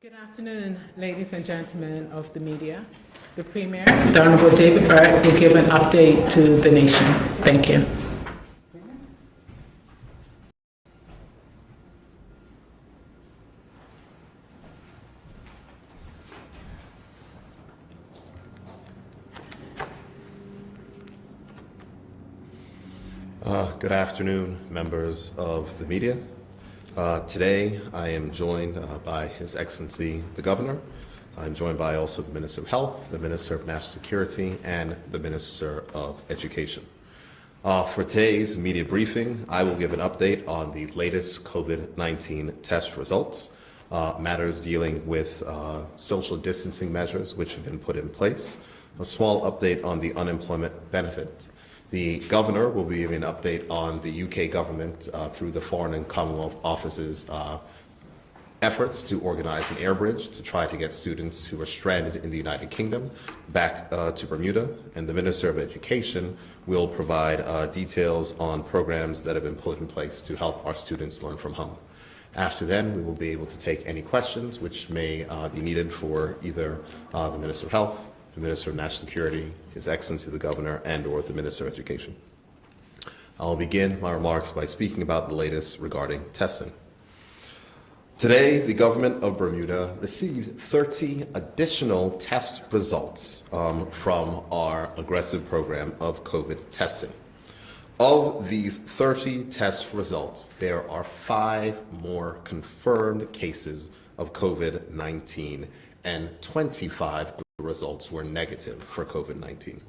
Good afternoon, ladies and gentlemen of the media. The Premier, the Honourable David Barrett, will give an update to the nation. Thank you. Good afternoon, members of the media. Today, I am joined by His Excellency, the Governor. I'm joined by also the Minister of Health, the Minister of National Security, and the Minister of Education. For today's media briefing, I will give an update on the latest COVID-19 test results, matters dealing with social distancing measures which have been put in place, a small update on the unemployment benefit. The Governor will be giving an update on the UK government through the Foreign and Commonwealth Office's efforts to organize an air bridge to try to get students who are stranded in the United Kingdom back to Bermuda. And the Minister of Education will provide details on programs that have been put in place to help our students learn from home. After then, we will be able to take any questions which may be needed for either the Minister of Health, the Minister of National Security, His Excellency the Governor, and or the Minister of Education. I'll begin my remarks by speaking about the latest regarding testing. Today, the government of Bermuda received 30 additional test results from our aggressive program of COVID testing. Of these 30 test results, there are 5 more confirmed cases of COVID-19 and 25 of the results were negative for COVID-19.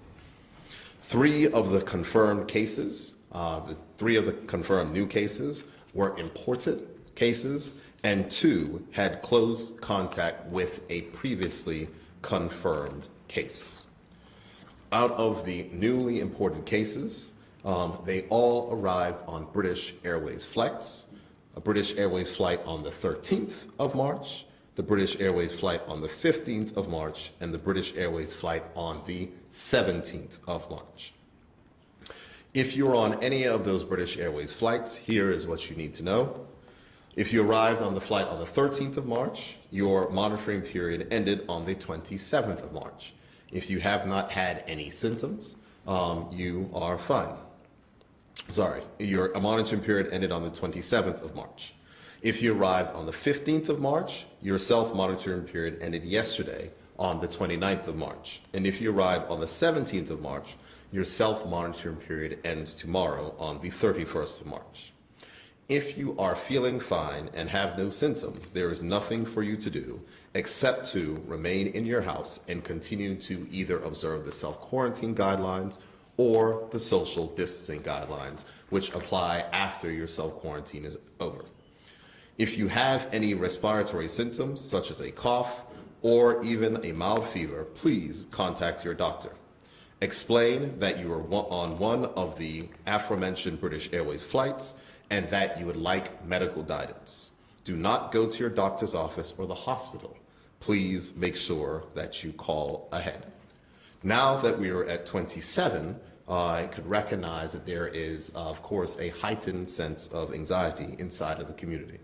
3 of the confirmed cases, the 3 of the confirmed new cases were imported cases, and 2 had close contact with a previously confirmed case. Out of the newly imported cases, they all arrived on British Airways flights, a British Airways flight on the 13th of March, the British Airways flight on the 15th of March, and the British Airways flight on the 17th of March. If you're on any of those British Airways flights, here is what you need to know. If you arrived on the flight on the 13th of March, your monitoring period ended on the 27th of March. If you have not had any symptoms, you are fine. Sorry, your monitoring period ended on the 27th of March. If you arrived on the 15th of March, your self-monitoring period ended yesterday on the 29th of March. And if you arrived on the 17th of March, your self-monitoring period ends tomorrow on the 31st of March. If you are feeling fine and have no symptoms, there is nothing for you to do except to remain in your house and continue to either observe the self-quarantine guidelines or the social distancing guidelines, which apply after your self-quarantine is over. If you have any respiratory symptoms, such as a cough or even a mild fever, please contact your doctor. Explain that you are on one of the aforementioned British Airways flights and that you would like medical guidance. Do not go to your doctor's office or the hospital. Please make sure that you call ahead. Now that we are at 27, I could recognize that there is, of course, a heightened sense of anxiety inside of the community.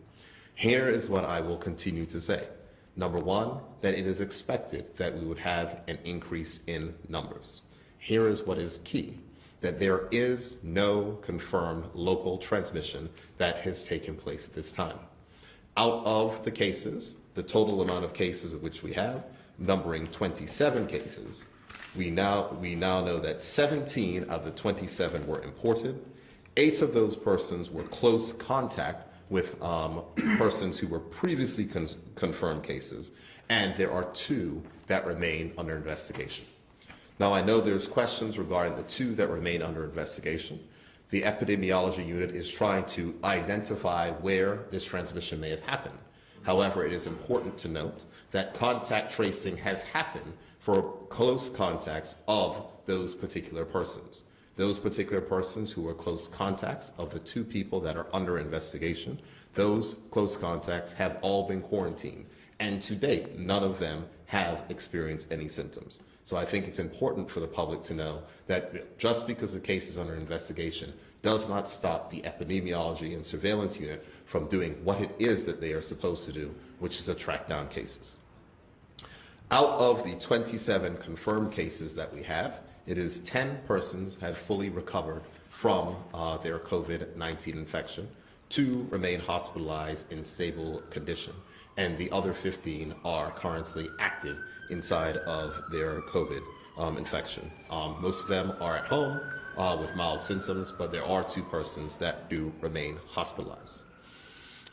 Here is what I will continue to say. Number one, that it is expected that we would have an increase in numbers. Here is what is key, that there is no confirmed local transmission that has taken place at this time. Out of the cases, the total amount of cases of which we have, numbering 27 cases, we now know that 17 of the 27 were imported. 8 of those persons were close contact with persons who were previously confirmed cases, and there are 2 that remain under investigation. Now, I know there's questions regarding the 2 that remain under investigation. The epidemiology unit is trying to identify where this transmission may have happened. However, it is important to note that contact tracing has happened for close contacts of those particular persons. Those particular persons who were close contacts of the 2 people that are under investigation, those close contacts have all been quarantined. And to date, none of them have experienced any symptoms. So I think it's important for the public to know that just because the case is under investigation does not stop the epidemiology and surveillance unit from doing what it is that they are supposed to do, which is to track down cases. Out of the 27 confirmed cases that we have, it is 10 persons have fully recovered from their COVID-19 infection. 2 remain hospitalized in stable condition, and the other 15 are currently active inside of their COVID infection. Most of them are at home with mild symptoms, but there are 2 persons that do remain hospitalized.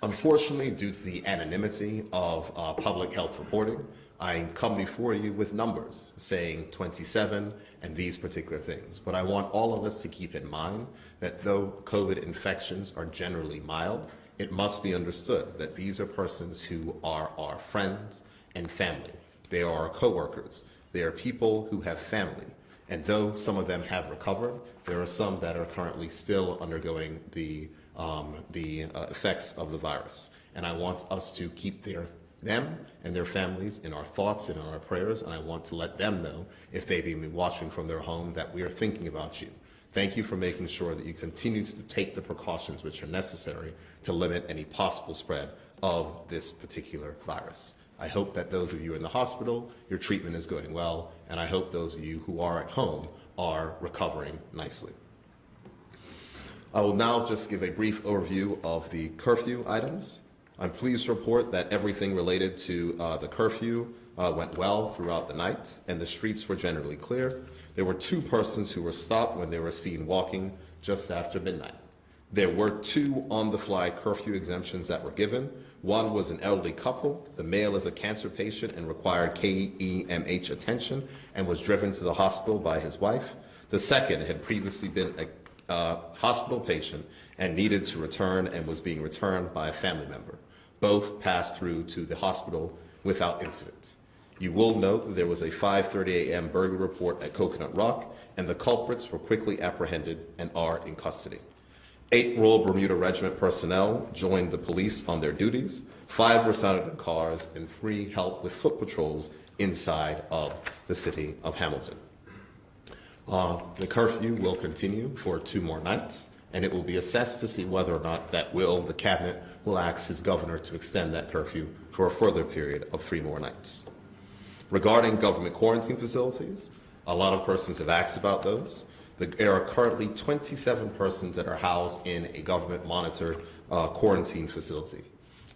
Unfortunately, due to the anonymity of public health reporting, I come before you with numbers saying 27 and these particular things. But I want all of us to keep in mind that though COVID infections are generally mild, it must be understood that these are persons who are our friends and family. They are our coworkers. They are people who have family. And though some of them have recovered, there are some that are currently still undergoing the effects of the virus. And I want us to keep them and their families in our thoughts and in our prayers, and I want to let them know, if they be watching from their home, that we are thinking about you. Thank you for making sure that you continue to take the precautions which are necessary to limit any possible spread of this particular virus. I hope that those of you in the hospital, your treatment is going well, and I hope those of you who are at home are recovering nicely. I will now just give a brief overview of the curfew items. I'm pleased to report that everything related to the curfew went well throughout the night, and the streets were generally clear. There were 2 persons who were stopped when they were seen walking just after midnight. There were 2 on-the-fly curfew exemptions that were given. One was an elderly couple. The male is a cancer patient and required KEMH attention and was driven to the hospital by his wife. The second had previously been a hospital patient and needed to return and was being returned by a family member. Both passed through to the hospital without incident. You will note that there was a 5:30 a.m. burglary report at Coconut Rock, and the culprits were quickly apprehended and are in custody. 8 Royal Bermuda Regiment personnel joined the police on their duties. 5 were sounded in cars, and 3 helped with foot patrols inside of the city of Hamilton. The curfew will continue for 2 more nights, and it will be assessed to see whether or not the cabinet will ask his governor to extend that curfew for a further period of 3 more nights. Regarding government quarantine facilities, a lot of persons have asked about those. There are currently 27 persons that are housed in a government-monitored quarantine facility.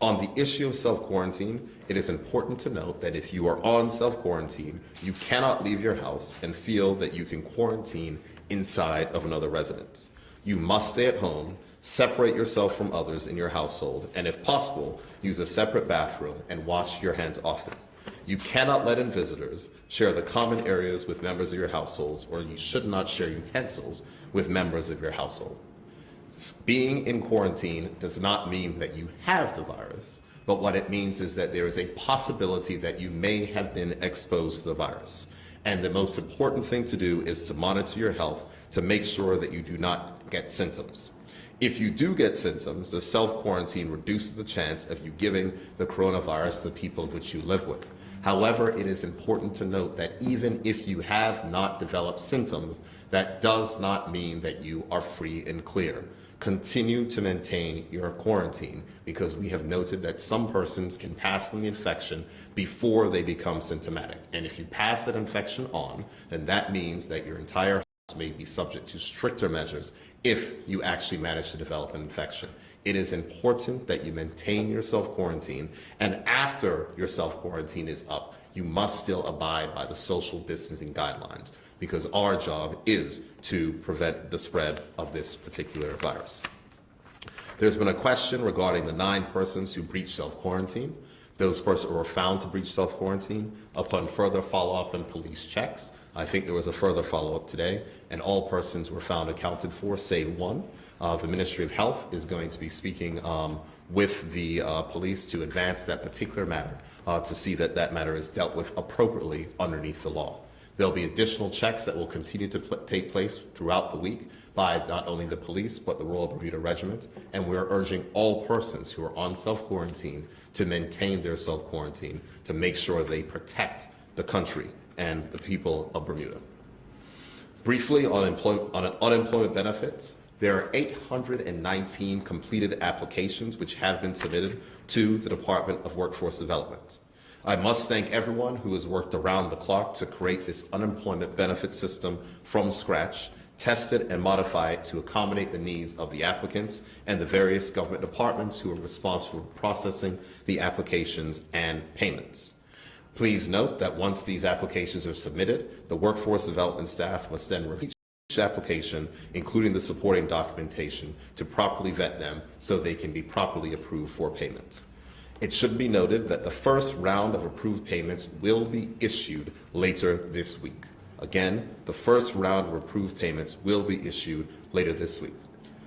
On the issue of self-quarantine, it is important to note that if you are on self-quarantine, you cannot leave your house and feel that you can quarantine inside of another residence. You must stay at home, separate yourself from others in your household, and if possible, use a separate bathroom and wash your hands often. You cannot let in visitors, share the common areas with members of your households, or you should not share utensils with members of your household. Being in quarantine does not mean that you have the virus, but what it means is that there is a possibility that you may have been exposed to the virus. And the most important thing to do is to monitor your health to make sure that you do not get symptoms. If you do get symptoms, the self-quarantine reduces the chance of you giving the coronavirus to the people which you live with. However, it is important to note that even if you have not developed symptoms, that does not mean that you are free and clear. Continue to maintain your quarantine, because we have noted that some persons can pass on the infection before they become symptomatic. And if you pass that infection on, then that means that your entire house may be subject to stricter measures if you actually manage to develop an infection. It is important that you maintain your self-quarantine, and after your self-quarantine is up, you must still abide by the social distancing guidelines, because our job is to prevent the spread of this particular virus. There's been a question regarding the 9 persons who breached self-quarantine. Those persons were found to breach self-quarantine upon further follow-up and police checks. I think there was a further follow-up today, and all persons were found accounted for, save 1. The Ministry of Health is going to be speaking with the police to advance that particular matter to see that that matter is dealt with appropriately underneath the law. There'll be additional checks that will continue to take place throughout the week by not only the police, but the Royal Bermuda Regiment, and we're urging all persons who are on self-quarantine to maintain their self-quarantine to make sure they protect the country and the people of Bermuda. Briefly on unemployment benefits, There are 819 completed applications which have been submitted to the Department of Workforce Development. I must thank everyone who has worked around the clock to create this unemployment benefit system from scratch, test it and modify it to accommodate the needs of the applicants and the various government departments who are responsible for processing the applications and payments. Please note that once these applications are submitted, the workforce development staff must then review each application, including the supporting documentation, to properly vet them so they can be properly approved for payment. It should be noted that the first round of approved payments will be issued later this week. Again, the first round of approved payments will be issued later this week.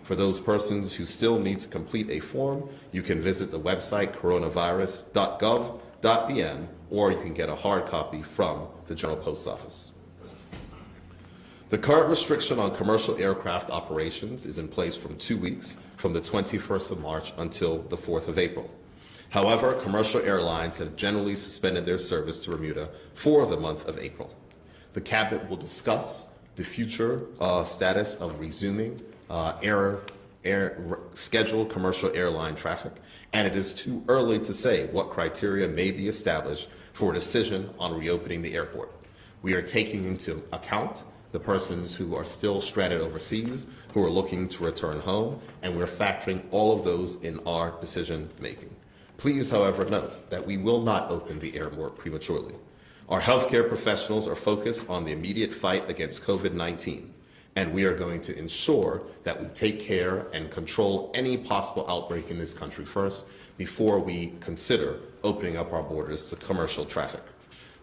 For those persons who still need to complete a form, you can visit the website coronavirus.gov.bn, or you can get a hard copy from the General Post Office. The current restriction on commercial aircraft operations is in place from 2 weeks, from the 21st of March until the 4th of April. However, commercial airlines have generally suspended their service to Bermuda for the month of April. The Cabinet will discuss the future status of resuming scheduled commercial airline traffic, and it is too early to say what criteria may be established for a decision on reopening the airport. We are taking into account the persons who are still stranded overseas, who are looking to return home, and we're factoring all of those in our decision making. Please, however, note that we will not open the airport prematurely. Our healthcare professionals are focused on the immediate fight against COVID-19, and we are going to ensure that we take care and control any possible outbreak in this country first before we consider opening up our borders to commercial traffic.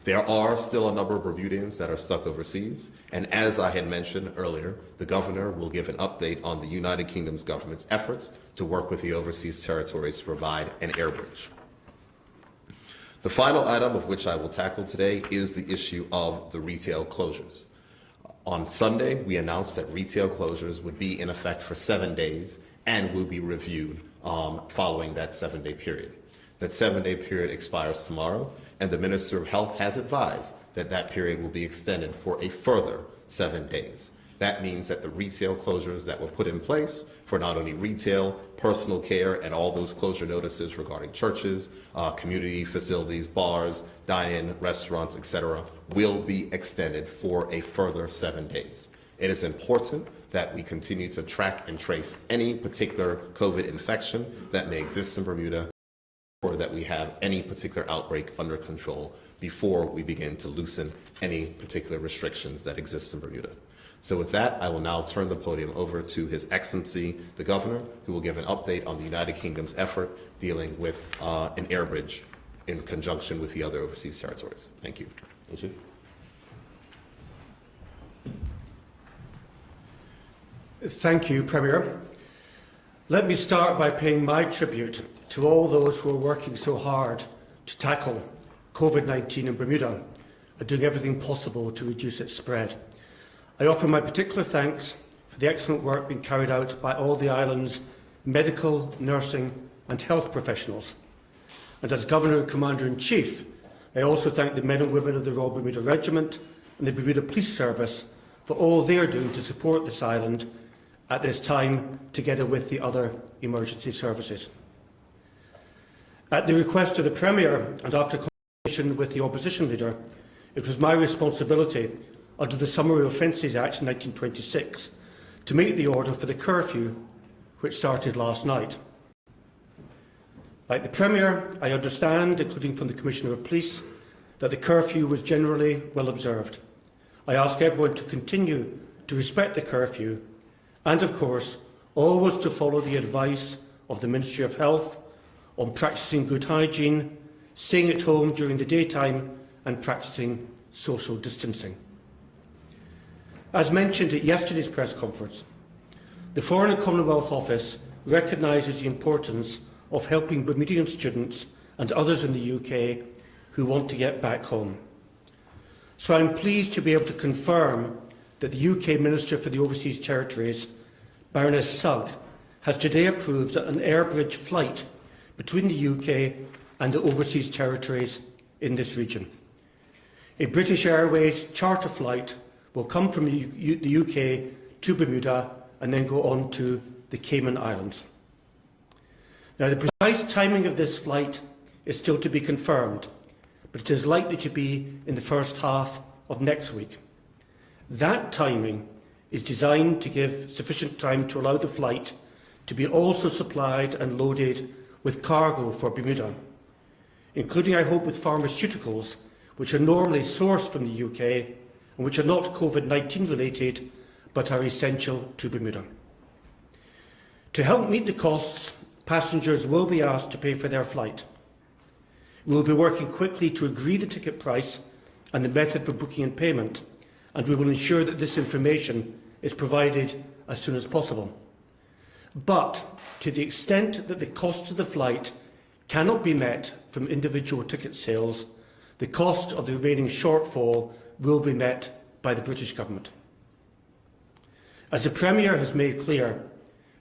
There are still a number of Bermudians that are stuck overseas, and as I had mentioned earlier, the Governor will give an update on the United Kingdom's government's efforts to work with the overseas territories to provide an air bridge. The final item of which I will tackle today is the issue of the retail closures. On Sunday, we announced that retail closures would be in effect for 7 days and will be reviewed following that 7-day period. That 7-day period expires tomorrow, and the Minister of Health has advised that that period will be extended for a further 7 days. That means that the retail closures that were put in place for not only retail, personal care, and all those closure notices regarding churches, community facilities, bars, dine-in, restaurants, etc., will be extended for a further 7 days. It is important that we continue to track and trace any particular COVID infection that may exist in Bermuda, or that we have any particular outbreak under control before we begin to loosen any particular restrictions that exist in Bermuda. So with that, I will now turn the podium over to His Excellency, the Governor, who will give an update on the United Kingdom's effort dealing with an air bridge in conjunction with the other overseas territories. Thank you. Thank you. Thank you, Premier. Let me start by paying my tribute to all those who are working so hard to tackle COVID-19 in Bermuda and doing everything possible to reduce its spread. I offer my particular thanks for the excellent work being carried out by all the island's medical, nursing and health professionals. And as Governor and Commander-in-Chief, I also thank the men and women of the Royal Bermuda Regiment and the Bermuda Police Service for all they are doing to support this island at this time, together with the other emergency services. At the request of the Premier and after consultation with the Opposition Leader, it was my responsibility under the Summary Offences Act 1926 to make the order for the curfew, which started last night. Like the Premier, I understand, including from the Commissioner of Police, that the curfew was generally well observed. I ask everyone to continue to respect the curfew and, of course, always to follow the advice of the Ministry of Health on practising good hygiene, staying at home during the daytime and practising social distancing. As mentioned at yesterday's press conference, the Foreign and Commonwealth Office recognises the importance of helping Bermudian students and others in the UK who want to get back home. So I am pleased to be able to confirm that the UK Minister for the Overseas Territories, Baroness Sugg, has today approved an air bridge flight between the UK and the overseas territories in this region. A British Airways charter flight will come from the UK to Bermuda and then go on to the Cayman Islands. Now, the precise timing of this flight is still to be confirmed, but it is likely to be in the first half of next week. That timing is designed to give sufficient time to allow the flight to be also supplied and loaded with cargo for Bermuda, including, I hope, with pharmaceuticals, which are normally sourced from the UK and which are not COVID-19 related, but are essential to Bermuda. To help meet the costs, passengers will be asked to pay for their flight. We will be working quickly to agree the ticket price and the method for booking and payment, and we will ensure that this information is provided as soon as possible. But to the extent that the cost of the flight cannot be met from individual ticket sales, the cost of the remaining shortfall will be met by the British Government. As the Premier has made clear,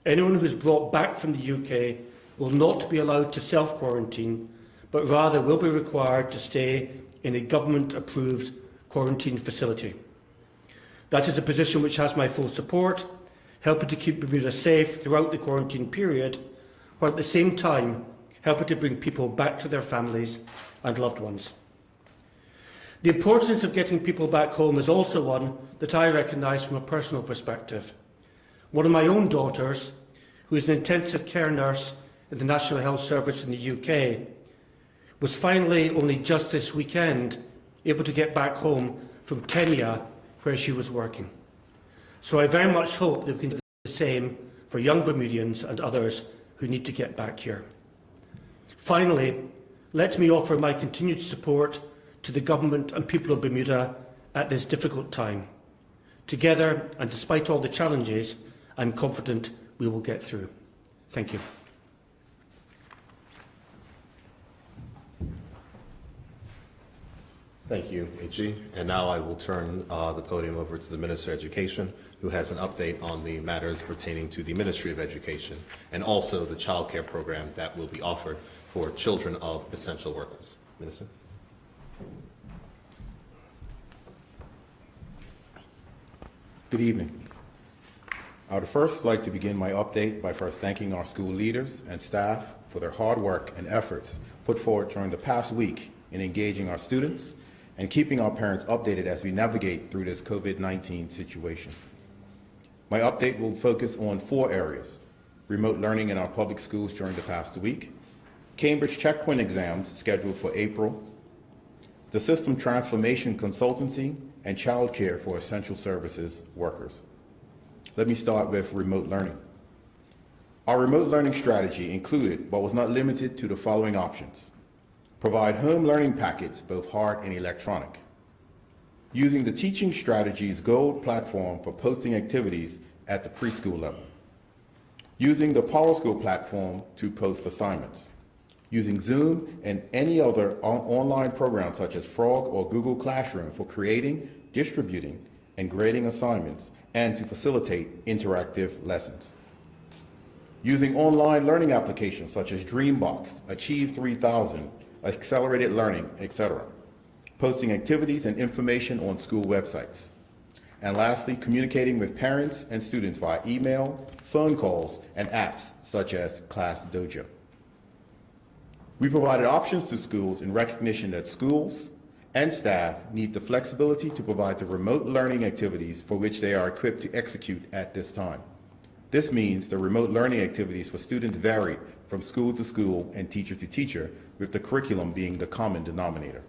anyone who is brought back from the UK will not be allowed to self-quarantine, but rather will be required to stay in a government-approved quarantine facility. That is a position which has my full support, helping to keep Bermuda safe throughout the quarantine period, while at the same time helping to bring people back to their families and loved ones. The importance of getting people back home is also one that I recognise from a personal perspective. One of my own daughters, who is an intensive care nurse in the National Health Service in the UK, was finally, only just this weekend, able to get back home from Kenya, where she was working. So I very much hope that we can do the same for young Bermudians and others who need to get back here. Finally, let me offer my continued support to the Government and people of Bermuda at this difficult time. Together, and despite all the challenges, I'm confident we will get through. Thank you. Thank you, HE. And now I will turn the podium over to the Minister of Education, who has an update on the matters pertaining to the Ministry of Education and also the childcare program that will be offered for children of essential workers. Minister. Good evening. I would first like to begin my update by first thanking our school leaders and staff for their hard work and efforts put forward during the past week in engaging our students and keeping our parents updated as we navigate through this COVID-19 situation. My update will focus on 4 areas: remote learning in our public schools during the past week, Cambridge checkpoint exams scheduled for April, the system transformation consultancy, and childcare for essential services workers. Let me start with remote learning. Our remote learning strategy included, but was not limited to, the following options: provide home learning packets, both hard and electronic, using the Teaching Strategies Gold platform for posting activities at the preschool level, using the PowerSchool platform to post assignments, using Zoom and any other online program such as Frog or Google Classroom for creating, distributing, and grading assignments and to facilitate interactive lessons, using online learning applications such as Dreambox, Achieve 3000, Accelerated Learning, etc., posting activities and information on school websites, and lastly, communicating with parents and students via email, phone calls, and apps such as Class Dojo. We provided options to schools in recognition that schools and staff need the flexibility to provide the remote learning activities for which they are equipped to execute at this time. This means the remote learning activities for students vary from school to school and teacher to teacher, with the curriculum being the common denominator.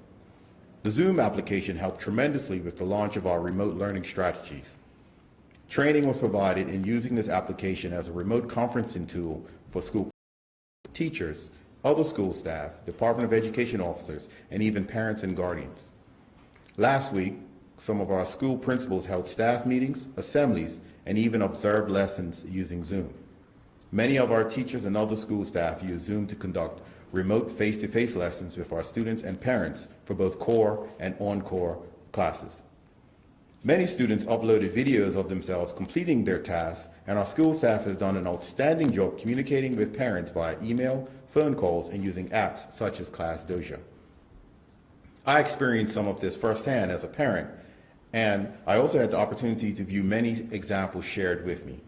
The Zoom application helped tremendously with the launch of our remote learning strategies. Training was provided in using this application as a remote conferencing tool for school teachers, other school staff, Department of Education officers, and even parents and guardians. Last week, some of our school principals held staff meetings, assemblies, and even observed lessons using Zoom. Many of our teachers and other school staff use Zoom to conduct remote face-to-face lessons with our students and parents for both core and on-core classes. Many students uploaded videos of themselves completing their tasks, and our school staff has done an outstanding job communicating with parents via email, phone calls, and using apps such as Class Dojo. I experienced some of this firsthand as a parent, and I also had the opportunity to view many examples shared with me.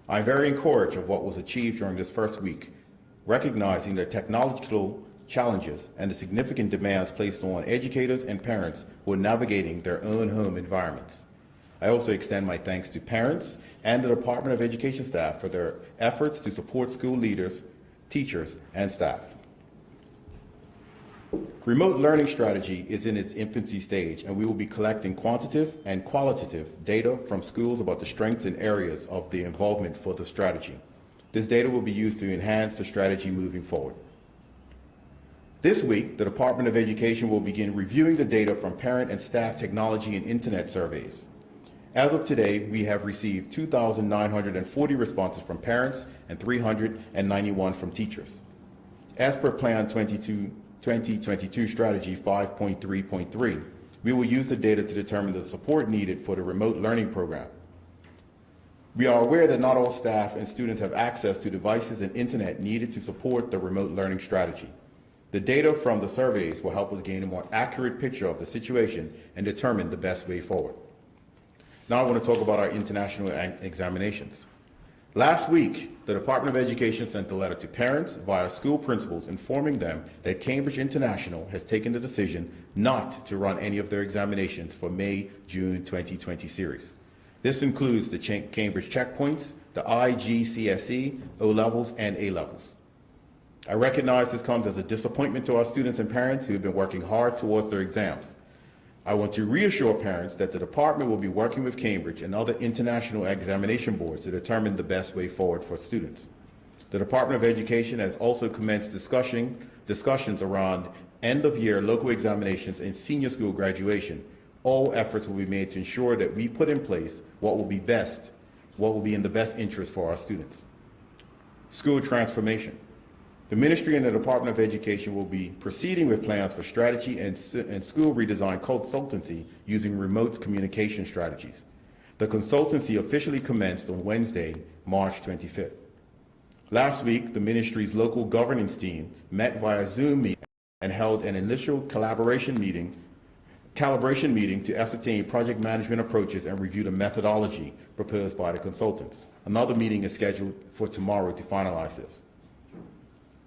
I'm very encouraged of what was achieved during this first week, recognizing the technological challenges and the significant demands placed on educators and parents who are navigating their own home environments. I also extend my thanks to parents and the Department of Education staff for their efforts to support school leaders, teachers, and staff. Remote learning strategy is in its infancy stage, and we will be collecting quantitative and qualitative data from schools about the strengths and areas of the involvement for the strategy. This data will be used to enhance the strategy moving forward. This week, the Department of Education will begin reviewing the data from parent and staff technology and internet surveys. As of today, we have received 2,940 responses from parents and 391 from teachers. As per Plan 2022 Strategy 5.3.3, we will use the data to determine the support needed for the remote learning program. We are aware that not all staff and students have access to devices and internet needed to support the remote learning strategy. The data from the surveys will help us gain a more accurate picture of the situation and determine the best way forward. Now I want to talk about our international examinations. Last week, the Department of Education sent a letter to parents via school principals informing them that Cambridge International has taken the decision not to run any of their examinations for May-June 2020 series. This includes the Cambridge checkpoints, the IGCSE, O-levels, and A-levels. I recognize this comes as a disappointment to our students and parents who have been working hard towards their exams. I want to reassure parents that the department will be working with Cambridge and other international examination boards to determine the best way forward for students. The Department of Education has also commenced discussions around end-of-year local examinations and senior school graduation. All efforts will be made to ensure that we put in place what will be in the best interest for our students. School transformation. The Ministry and the Department of Education will be proceeding with plans for strategy and school redesign consultancy using remote communication strategies. The consultancy officially commenced on Wednesday, March 25th. Last week, the Ministry's local governance team met via Zoom meeting and held an initial calibration meeting to ascertain project management approaches and review the methodology proposed by the consultants. Another meeting is scheduled for tomorrow to finalize this.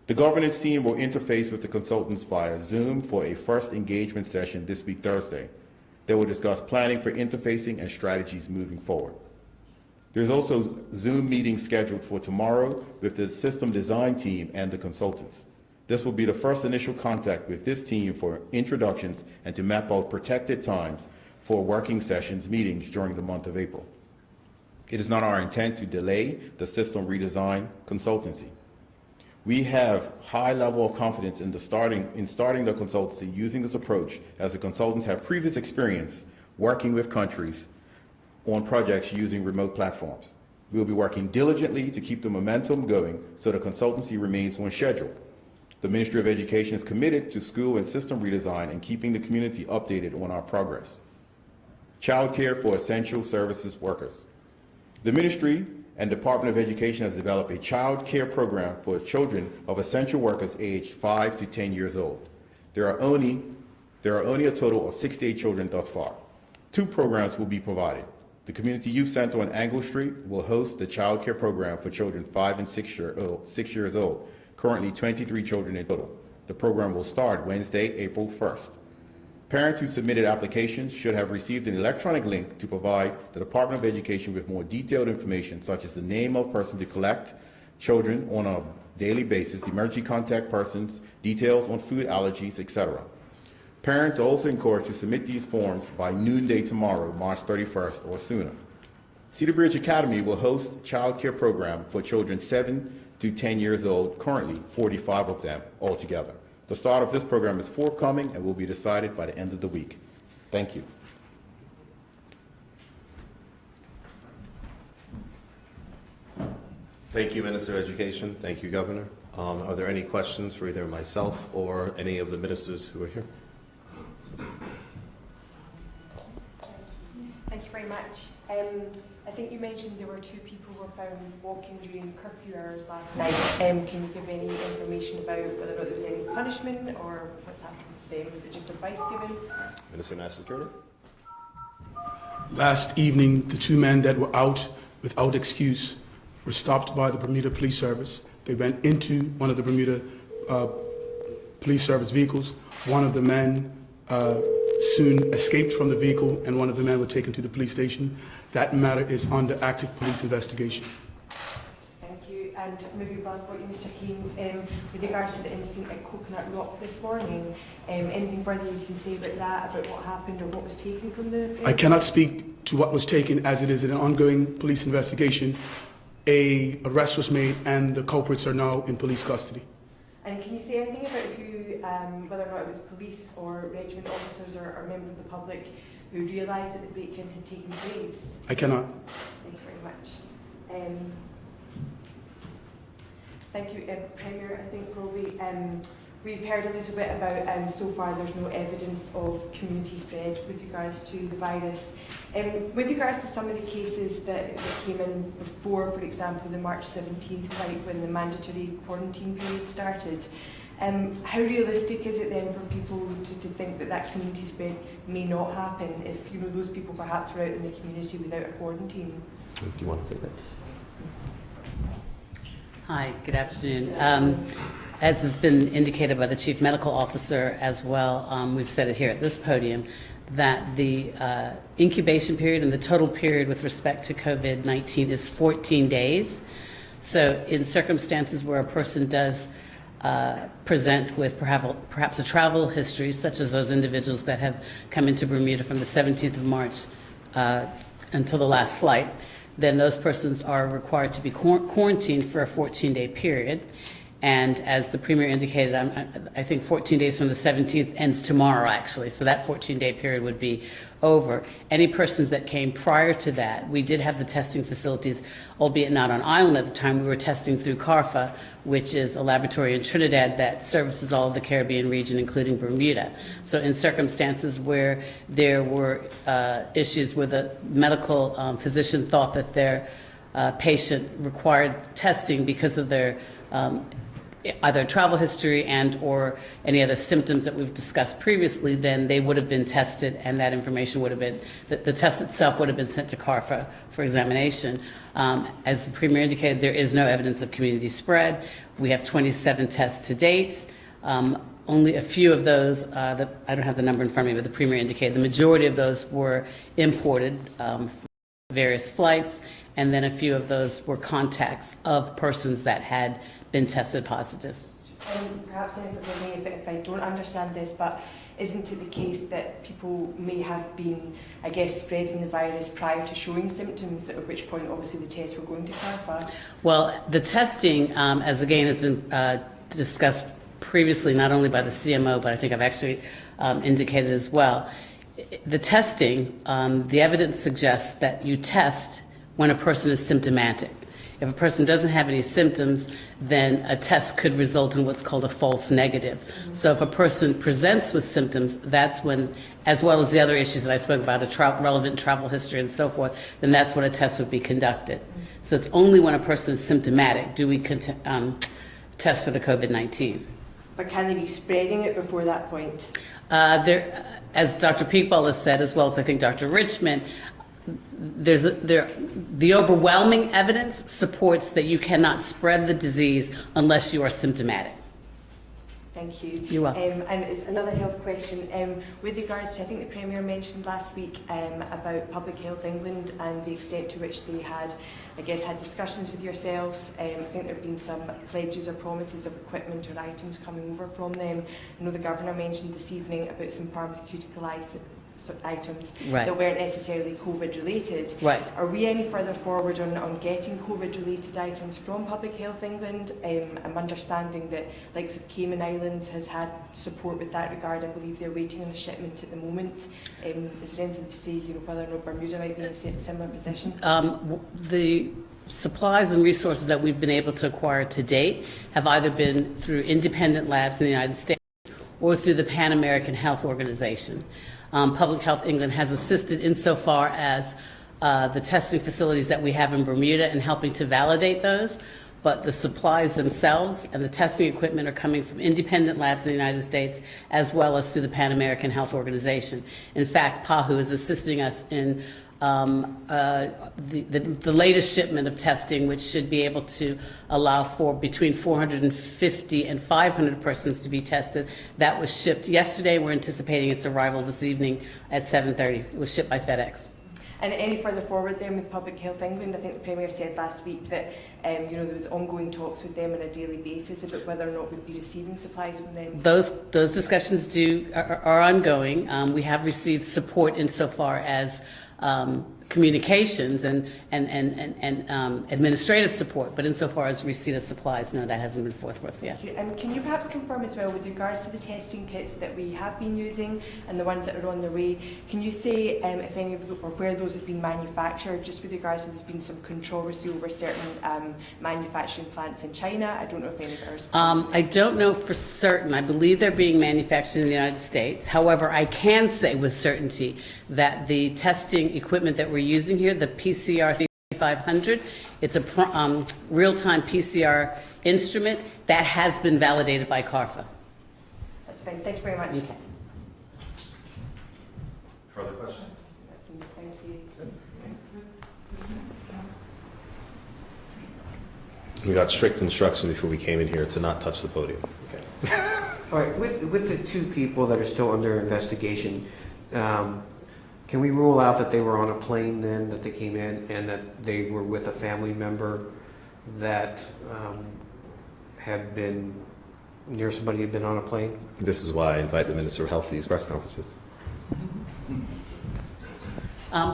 The governance team will interface with the consultants via Zoom for a first engagement session this week, Thursday. They will discuss planning for interfacing and strategies moving forward. There's also Zoom meetings scheduled for tomorrow with the system design team and the consultants. This will be the first initial contact with this team for introductions and to map out protected times for working sessions meetings during the month of April. It is not our intent to delay the system redesign consultancy. We have high level of confidence in starting the consultancy using this approach, as the consultants have previous experience working with countries on projects using remote platforms. We will be working diligently to keep the momentum going so the consultancy remains on schedule. The Ministry of Education is committed to school and system redesign and keeping the community updated on our progress. Childcare for essential services workers. The Ministry and Department of Education has developed a child care program for children of essential workers aged 5 to 10 years old. There are only a total of 68 children thus far. 2 programs will be provided. The Community Youth Center on Angle Street will host the child care program for children 5 and 6 years old, currently 23 children in total. The program will start Wednesday, April 1st. Parents who submitted applications should have received an electronic link to provide the Department of Education with more detailed information, such as the name of person to collect children on a daily basis, emergency contact persons, details on food allergies, etc. Parents are also encouraged to submit these forms by noonday tomorrow, March 31st or sooner. Cedar Bridge Academy will host a child care program for children 7 to 10 years old, currently 45 of them altogether. The start of this program is forthcoming and will be decided by the end of the week. Thank you. Thank you, Minister of Education. Thank you, Governor. Are there any questions for either myself or any of the ministers who are here? Thank you very much. I think you mentioned there were 2 people who were found walking during curfew hours last night. Can you give any information about whether or not there was any punishment or what's happened to them? Was it just advice given? Minister of National Security. Last evening, the 2 men that were out without excuse were stopped by the Bermuda Police Service. They went into one of the Bermuda Police Service vehicles. One of the men soon escaped from the vehicle, and one of the men were taken to the police station. That matter is under active police investigation. Thank you. And maybe back about you, Mr. Keynes, with regards to the incident at Coconut Rock this morning, anything further you can say about that, about what happened or what was taken from the... I cannot speak to what was taken, as it is an ongoing police investigation. An arrest was made and the culprits are now in police custody. And can you say anything about who, whether or not it was police or regiment officers or members of the public who realised that the break-in had taken place? I cannot. Thank you very much. Thank you, Premier. I think probably we've heard a little bit about so far there's no evidence of community spread with regards to the virus. With regards to some of the cases that came in before, for example, the March 17th flight when the mandatory quarantine period started, how realistic is it then for people to think that that community spread may not happen if those people perhaps were out in the community without a quarantine? Do you want to take that? Hi, good afternoon. As has been indicated by the Chief Medical Officer as well, we've said it here at this podium, that the incubation period and the total period with respect to COVID-19 is 14 days. So in circumstances where a person does present with perhaps a travel history, such as those individuals that have come into Bermuda from the 17th of March until the last flight, then those persons are required to be quarantined for a 14-day period. And as the Premier indicated, I think 14 days from the 17th ends tomorrow, actually. So that 14-day period would be over. Any persons that came prior to that, we did have the testing facilities, albeit not on island at the time. We were testing through CARFA, which is a laboratory in Trinidad that services all of the Caribbean region, including Bermuda. So in circumstances where there were issues where the medical physician thought that their patient required testing because of their either travel history and or any other symptoms that we've discussed previously, then they would have been tested, and that information would have been, the test itself would have been sent to CARFA for examination. As the Premier indicated, there is no evidence of community spread. We have 27 tests to date. Only a few of those, I don't have the number in front of me, but the Premier indicated the majority of those were imported from various flights, and then a few of those were contacts of persons that had been tested positive. Perhaps forgive me if I don't understand this, but isn't it the case that people may have been, I guess, spreading the virus prior to showing symptoms, at which point obviously the tests were going to clarify? Well, the testing, as again has been discussed previously, not only by the CMO, but I think I've actually indicated as well, the testing, the evidence suggests that you test when a person is symptomatic. If a person doesn't have any symptoms, then a test could result in what's called a false negative. Mm-hmm. So if a person presents with symptoms, that's when, as well as the other issues that I spoke about, relevant travel history and so forth, then that's when a test would be conducted. Mm-hmm. So it's only when a person is symptomatic do we test for the COVID-19. But can they be spreading it before that point? As Dr. Peekball has said, as well as I think Dr. Richmond, the overwhelming evidence supports that you cannot spread the disease unless you are symptomatic. Thank you. You're welcome. And it's another health question. With regards to, I think the Premier mentioned last week about Public Health England and the extent to which they had, I guess, had discussions with yourselves. I think there have been some pledges or promises of equipment or items coming over from them. I know the Governor mentioned this evening about some pharmaceutical items right. that weren't necessarily COVID related. Right. Are we any further forward on getting COVID related items from Public Health England? I'm understanding that likes of Cayman Islands has had support with that regard. I believe they're waiting on a shipment at the moment. Is there anything to say whether or not Bermuda might be in a similar position? The supplies and resources that we've been able to acquire to date have either been through independent labs in the United States or through the Pan American Health Organization. Public Health England has assisted insofar as the testing facilities that we have in Bermuda and helping to validate those, but the supplies themselves and the testing equipment are coming from independent labs in the United States as well as through the Pan American Health Organization. In fact, PAHU is assisting us in the latest shipment of testing, which should be able to allow for between 450 and 500 persons to be tested. That was shipped yesterday. We're anticipating its arrival this evening at 7:30. It was shipped by FedEx. And any further forward then with Public Health England? I think the Premier said last week that there was ongoing talks with them on a daily basis about whether or not we'd be receiving supplies from them. Those discussions are ongoing. We have received support insofar as communications and administrative support, but insofar as receipt of supplies, no, that hasn't been forthwith yet. And can you perhaps confirm as well, with regards to the testing kits that we have been using and the ones that are on the way, can you say if any of or where those have been manufactured, just with regards to there's been some controversy over certain manufacturing plants in China? I don't know if any of ours. I don't know for certain. I believe they're being manufactured in the United States. However, I can say with certainty that the testing equipment that we're using here, the PCR 500, it's a real-time PCR instrument that has been validated by CARFA. That's fine. Thank you very much. Okay. Further questions? Thank you. We got strict instruction before we came in here to not touch the podium. All right, with the two people that are still under investigation, can we rule out that they were on a plane then, that they came in, and that they were with a family member that had been near somebody who had been on a plane? This is why I invite the Minister of Health to these press conferences.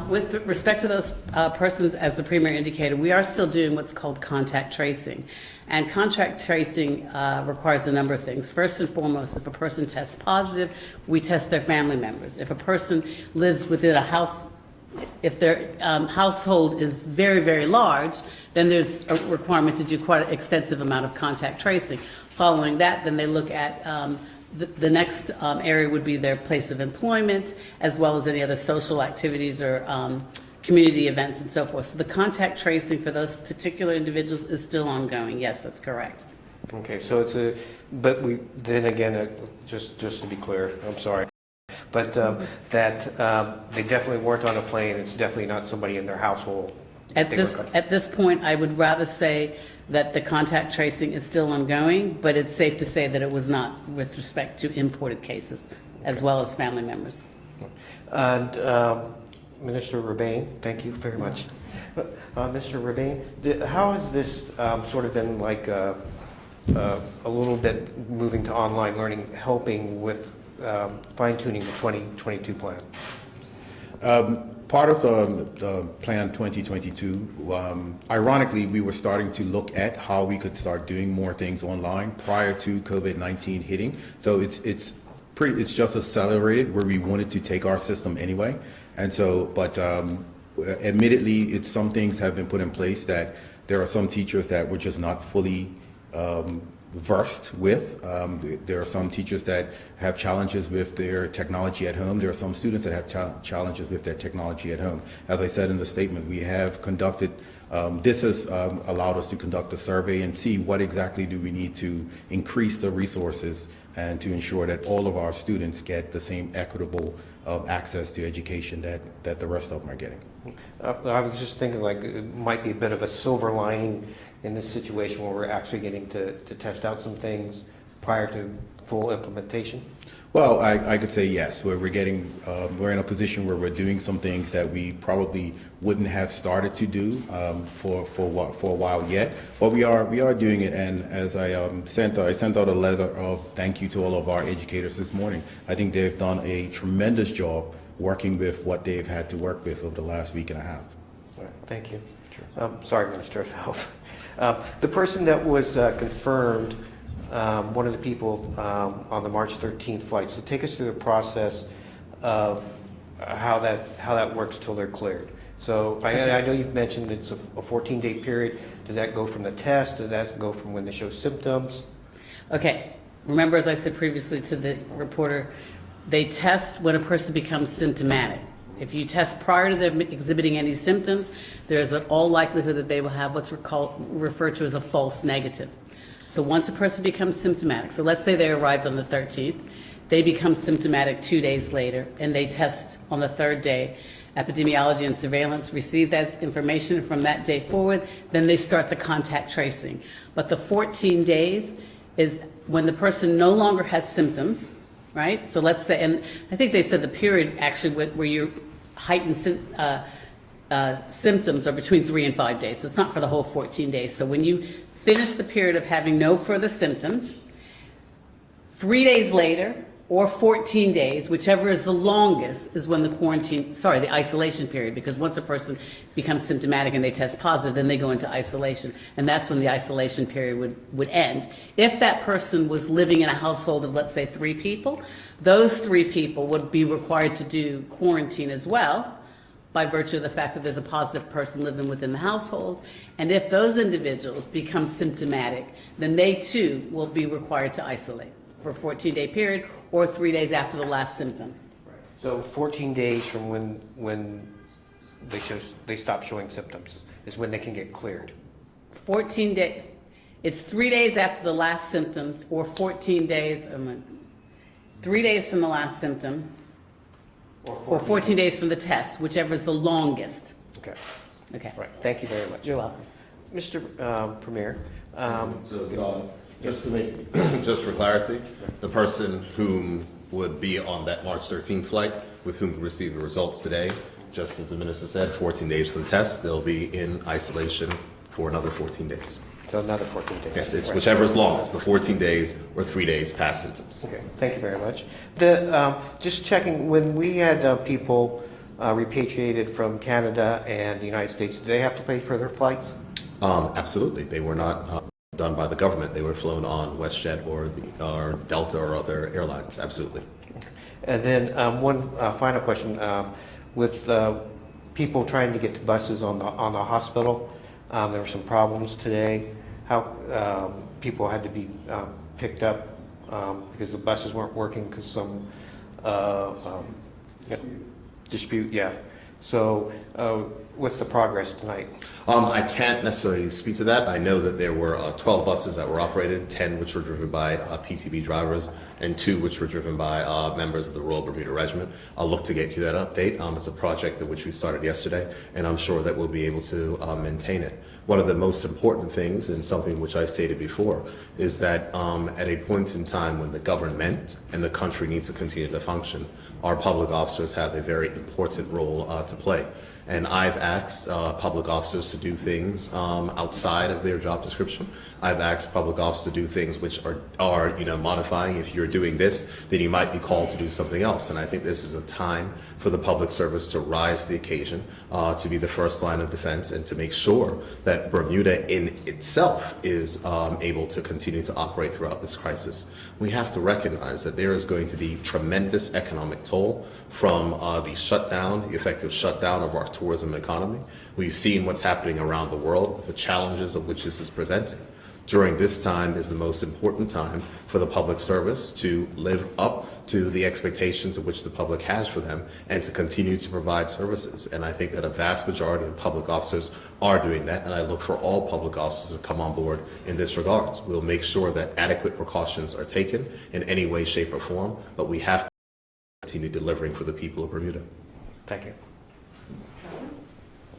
With respect to those persons, as the Premier indicated, we are still doing what's called contact tracing. And contact tracing requires a number of things. First and foremost, if a person tests positive, we test their family members. If a person lives within a house, if their household is very, very large, then there's a requirement to do quite an extensive amount of contact tracing. Following that, then they look at the next area would be their place of employment, as well as any other social activities or community events and so forth. So the contact tracing for those particular individuals is still ongoing. Yes, that's correct. Okay, so it's but we, then again, just to be clear, I'm sorry, but that they definitely weren't on a plane. It's definitely not somebody in their household. At this point, I would rather say that the contact tracing is still ongoing, but it's safe to say that it was not with respect to imported cases, as well as family members. And Minister Rebane, thank you very much. Mr. Rebane, how has this sort of been like a little bit moving to online learning, helping with fine-tuning the 2022 plan? Part of the Plan 2022, ironically, we were starting to look at how we could start doing more things online prior to COVID-19 hitting. So it's just accelerated where we wanted to take our system anyway. And so, but admittedly, some things have been put in place that there are some teachers that were just not fully versed with. There are some teachers that have challenges with their technology at home. There are some students that have challenges with their technology at home. As I said in the statement, we have conducted, this has allowed us to conduct a survey and see what exactly do we need to increase the resources and to ensure that all of our students get the same equitable access to education that the rest of them are getting. I was just thinking like it might be a bit of a silver lining in this situation where we're actually getting to test out some things prior to full implementation? Well, I could say yes. We're in a position where we're doing some things that we probably wouldn't have started to do for a while yet, but we are doing it. And as I sent out a letter of thank you to all of our educators this morning. I think they've done a tremendous job working with what they've had to work with over the last week and a half. All right, thank you. Sure. Sorry, Minister of Health. The person that was confirmed, one of the people on the March 13th flight, so take us through the process of how that works till they're cleared. So I know you've mentioned it's a 14-day period. Does that go from the test? Does that go from when they show symptoms? Okay. Remember, as I said previously to the reporter, they test when a person becomes symptomatic. If you test prior to them exhibiting any symptoms, there's an all likelihood that they will have what's referred to as a false negative. So once a person becomes symptomatic, so let's say they arrived on the 13th, they become symptomatic 2 days later, and they test on the third day. epidemiology and surveillance receive that information from that day forward, then they start the contact tracing. But the 14 days is when the person no longer has symptoms, right? So let's say, and I think they said the period actually where your heightened symptoms are between 3 and 5 days. So it's not for the whole 14 days. So when you finish the period of having no further symptoms, 3 days later, or 14 days, whichever is the longest, is when the isolation period, because once a person becomes symptomatic and they test positive, then they go into isolation, and that's when the isolation period would end. If that person was living in a household of, let's say, 3 people, those 3 people would be required to do quarantine as well, by virtue of the fact that there's a positive person living within the household. And if those individuals become symptomatic, then they too will be required to isolate for a 14-day period or 3 days after the last symptom. So 14 days from when they stop showing symptoms is when they can get cleared. 14 days, it's 3 days after the last symptoms or 14 days, 3 days from the last symptom or 14 days from the test, whichever is the longest. Okay. Okay. All right. Thank you very much. You're welcome. Mr. Premier. Just to make, just for clarity, the person whom would be on that March 13th flight, with whom we received the results today, just as the minister said, 14 days for the test, they'll be in isolation for another 14 days. So another 14 days. Yes, it's Right. whichever is longest, the 14 days or 3 days past symptoms. Okay, thank you very much. Just checking, when we had people repatriated from Canada and the United States, do they have to pay for their flights? Absolutely. They were not done by the government. They were flown on WestJet or Delta or other airlines. Absolutely. And then one final question. With people trying to get to buses on the hospital, there were some problems today. How people had to be picked up because the buses weren't working because some dispute. Yeah. So what's the progress tonight? I can't necessarily speak to that. I know that there were 12 buses that were operated, 10 which were driven by PTB drivers, and 2 which were driven by members of the Royal Bermuda Regiment. I'll look to get you that update. It's a project that which we started yesterday, and I'm sure that we'll be able to maintain it. One of the most important things, and something which I stated before, is that at a point in time when the government and the country needs to continue to function, our public officers have a very important role to play. And I've asked public officers to do things outside of their job description. I've asked public officers to do things which are modifying. If you're doing this, then you might be called to do something else. And I think this is a time for the public service to rise to the occasion, to be the first line of defense, and to make sure that Bermuda in itself is able to continue to operate throughout this crisis. We have to recognize that there is going to be tremendous economic toll from the shutdown, the effective shutdown of our tourism economy. We've seen what's happening around the world, the challenges of which this is presenting. During this time is the most important time for the public service to live up to the expectations of which the public has for them and to continue to provide services. And I think that a vast majority of public officers are doing that, and I look for all public officers to come on board in this regard. We'll make sure that adequate precautions are taken in any way, shape, or form, but we have to continue delivering for the people of Bermuda. Thank you.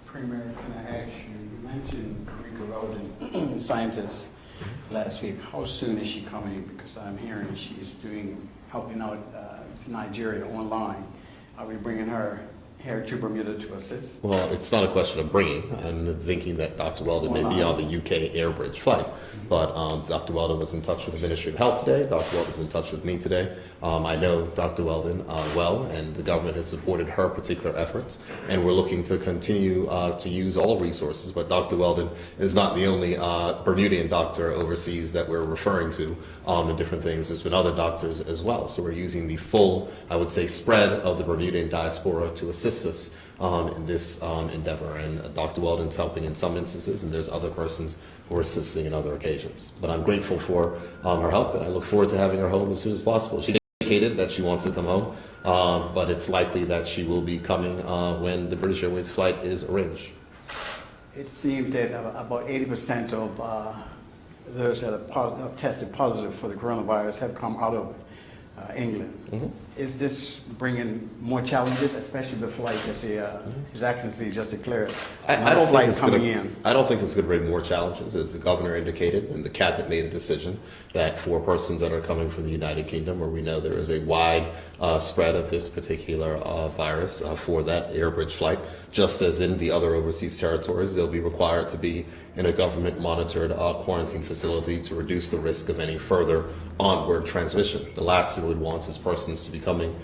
Premier, can I ask you, you mentioned Rika Roden, scientist, last week. How soon is she coming? Because I'm hearing she's helping out Nigeria online. Are we bringing her here to Bermuda to assist? Well, it's not a question of bringing. I'm thinking that Dr. Weldon may be on the UK Airbridge flight, but Dr. Weldon was in touch with the Ministry of Health today. Dr. Weldon was in touch with me today. I know Dr. Weldon well, and the government has supported her particular efforts, and we're looking to continue to use all resources, but Dr. Weldon is not the only Bermudian doctor overseas that we're referring to in different things. There's been other doctors as well, so we're using the full, I would say, spread of the Bermudian diaspora to assist us in this endeavor, and Dr. Weldon's helping in some instances, and there's other persons who are assisting in other occasions. But I'm grateful for her help, and I look forward to having her home as soon as possible. She indicated that she wants to come home, but it's likely that she will be coming when the British Airways flight is arranged. It seems that about 80% of those that are tested positive for the coronavirus have come out of England. Mm-hmm. Is this bringing more challenges, especially the flight that His Excellency just declared? I don't think it's coming gonna, in. I don't think it's going to bring more challenges, as the governor indicated, and the cabinet made a decision that for persons that are coming from the United Kingdom, where we know there is a wide spread of this particular virus for that air bridge flight, just as in the other overseas territories, they'll be required to be in a government-monitored quarantine facility to reduce the risk of any further onward transmission. The last thing we'd want is persons to be coming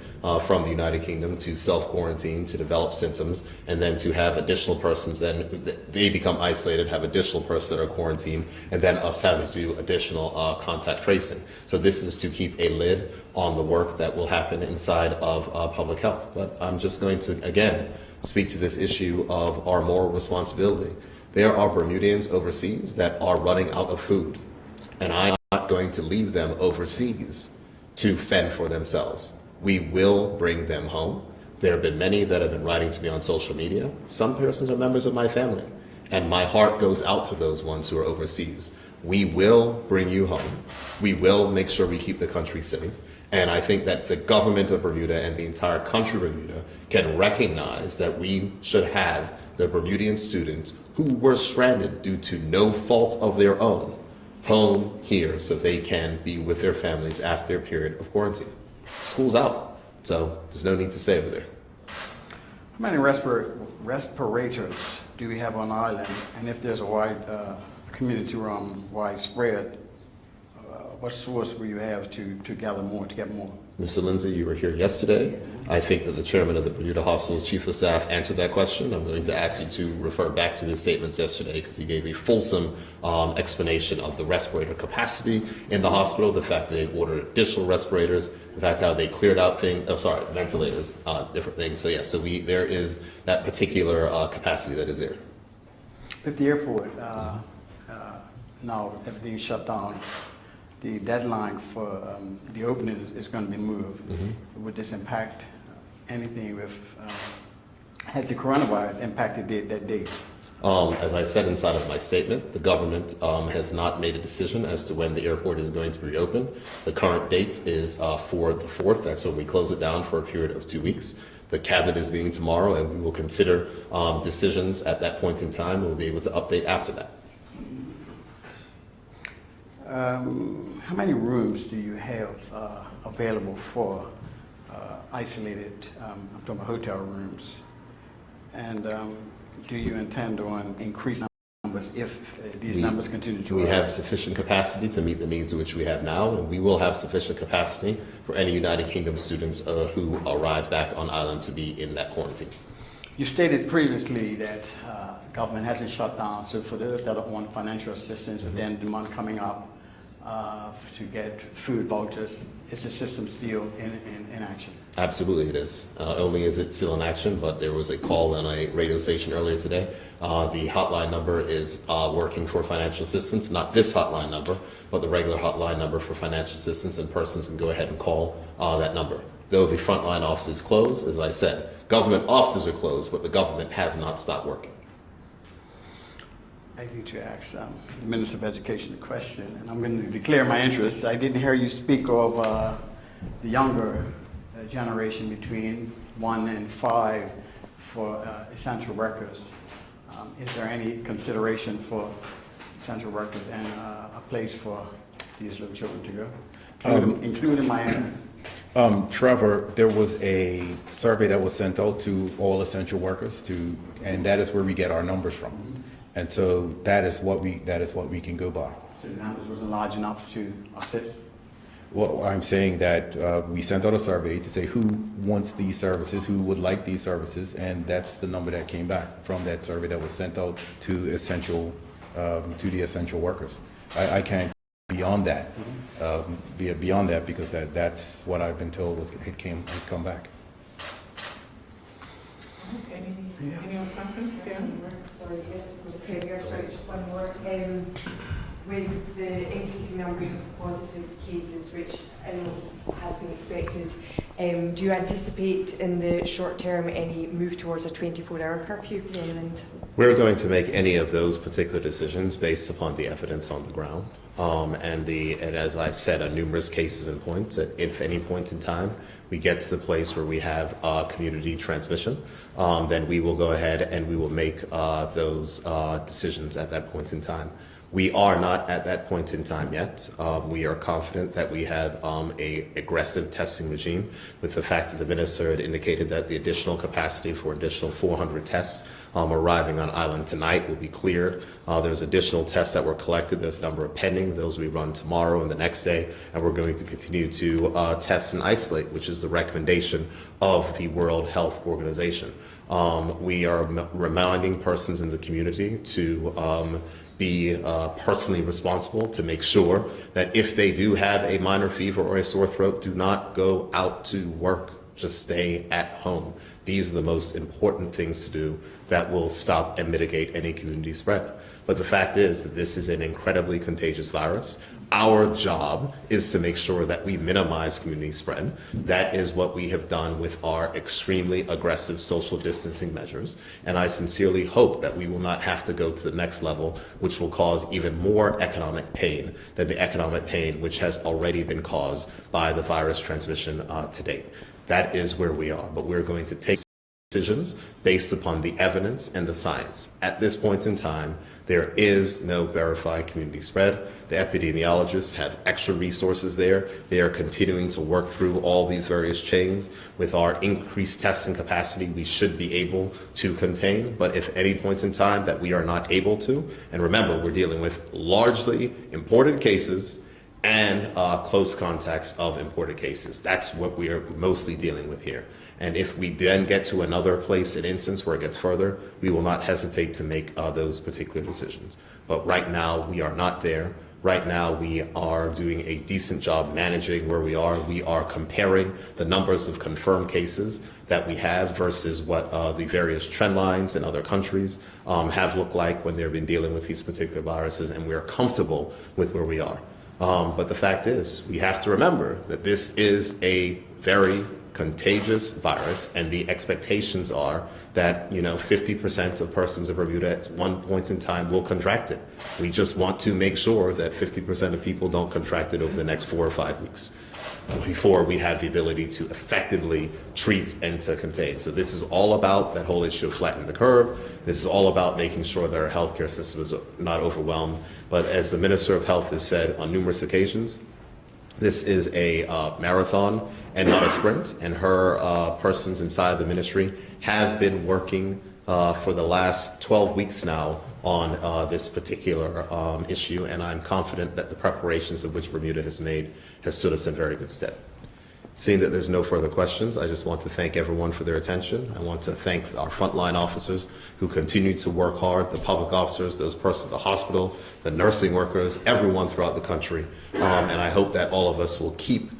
from the United Kingdom to self-quarantine, to develop symptoms, and then to have additional persons, then they become isolated, have additional persons that are quarantined, and then us having to do additional contact tracing. So this is to keep a lid on the work that will happen inside of public health. But I'm just going to, again, speak to this issue of our moral responsibility. There are Bermudians overseas that are running out of food, and I'm not going to leave them overseas to fend for themselves. We will bring them home. There have been many that have been writing to me on social media. Some persons are members of my family, and my heart goes out to those ones who are overseas. We will bring you home. We will make sure we keep the country safe. And I think that the government of Bermuda and the entire country of Bermuda can recognize that we should have the Bermudian students who were stranded due to no fault of their own home here so they can be with their families after their period of quarantine. School's out, so there's no need to stay over there. How many respirators do we have on the island? And if there's a wide widespread, what source will you have to gather more, to get more? Mr. Lindsay, you were here yesterday. I think that the chairman of the Bermuda Hospital's chief of staff answered that question. I'm going to ask you to refer back to his statements yesterday because he gave a fulsome explanation of the respirator capacity in the hospital, the fact that they've ordered additional respirators, the fact how they cleared out ventilators, different things. So yes, there is that particular capacity that is there. With the airport, now everything's shut down, the deadline for the opening is going to be moved. Mm-hmm. Would this impact anything with, has the coronavirus impacted that date? As I said inside of my statement, the government has not made a decision as to when the airport is going to reopen. The current date is for the 4th. That's when we close it down for a period of 2 weeks. The cabinet is meeting tomorrow, and we will consider decisions at that point in time, and we'll be able to update after that. How many rooms do you have available for isolated, I'm talking about hotel rooms? And do you intend on increasing numbers if these numbers continue to rise? We have sufficient capacity to meet the needs which we have now, and we will have sufficient capacity for any United Kingdom students who arrive back on island to be in that quarantine. You stated previously that government hasn't shut down, so for those that want financial assistance with the end of the month coming up to get food vouchers, is the system still in action? Absolutely it is. Only is it still in action, but there was a call on a radio station earlier today. The hotline number is working for financial assistance, not this hotline number, but the regular hotline number for financial assistance, and persons can go ahead and call that number. Though the frontline office is closed, as I said, government offices are closed, but the government has not stopped working. I need to ask the Minister of Education a question, and I'm going to declare my interest. I didn't hear you speak of the younger generation between 1 and 5 for essential workers. Is there any consideration for essential workers and a place for these little children to go, including Miami? Trevor, there was a survey that was sent out to all essential workers, and that is where we get our numbers from. And so that is what we can go by. So the numbers wasn't large enough to assist? Well, I'm saying that we sent out a survey to say who wants these services, who would like these services, and that's the number that came back from that survey that was sent out to the essential workers. I can't beyond that, beyond that, because that's what I've been told had come back. Any other questions? Sorry, yes, for the Premier. Sorry, just one more. With the increasing numbers of positive cases, which I know has been expected, do you anticipate in the short term any move towards a 24-hour curfew for the island? We're going to make any of those particular decisions based upon the evidence on the ground. And as I've said on numerous cases and points, that if any point in time we get to the place where we have community transmission, then we will go ahead and we will make those decisions at that point in time. We are not at that point in time yet. We are confident that we have a aggressive testing regime, with the fact that the minister had indicated that the additional capacity for additional 400 tests arriving on island tonight will be cleared. There's additional tests that were collected. There's a number of pending. Those will be run tomorrow and the next day, and we're going to continue to test and isolate, which is the recommendation of the World Health Organization. We are reminding persons in the community to be personally responsible, to make sure that if they do have a minor fever or a sore throat, do not go out to work, just stay at home. These are the most important things to do that will stop and mitigate any community spread. But the fact is that this is an incredibly contagious virus. Our job is to make sure that we minimize community spread. That is what we have done with our extremely aggressive social distancing measures. And I sincerely hope that we will not have to go to the next level, which will cause even more economic pain than the economic pain which has already been caused by the virus transmission to date. That is where we are. But we're going to take decisions based upon the evidence and the science. At this point in time, there is no verified community spread. The epidemiologists have extra resources there. They are continuing to work through all these various chains. With our increased testing capacity, we should be able to contain. But if any points in time that we are not able to, and remember, we're dealing with largely imported cases and close contacts of imported cases. That's what we are mostly dealing with here. And if we then get to another place, an instance where it gets further, we will not hesitate to make those particular decisions. But right now, we are not there. Right now, we are doing a decent job managing where we are. We are comparing the numbers of confirmed cases that we have versus what the various trend lines in other countries have looked like when they've been dealing with these particular viruses, and we are comfortable with where we are. But the fact is, we have to remember that this is a very contagious virus, and the expectations are that 50% of persons in Bermuda at one point in time will contract it. We just want to make sure that 50% of people don't contract it over the next 4 or 5 weeks before we have the ability to effectively treat and to contain. So this is all about that whole issue of flattening the curve. This is all about making sure that our healthcare system is not overwhelmed. But as the Minister of Health has said on numerous occasions, this is a marathon and not a sprint, and her persons inside of the ministry have been working for the last 12 weeks now on this particular issue, and I'm confident that the preparations of which Bermuda has made has stood us in very good stead. Seeing that there's no further questions, I just want to thank everyone for their attention. I want to thank our frontline officers who continue to work hard, the public officers, those persons at the hospital, the nursing workers, everyone throughout the country. And I hope that all of us will keep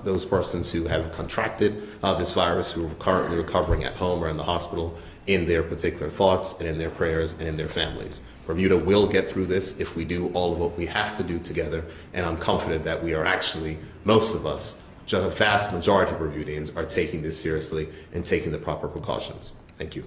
those persons who have contracted this virus, who are currently recovering at home or in the hospital, in their particular thoughts and in their prayers and in their families. Bermuda will get through this if we do all of what we have to do together, and I'm confident that we are actually, most of us, the vast majority of Bermudians are taking this seriously and taking the proper precautions. Thank you.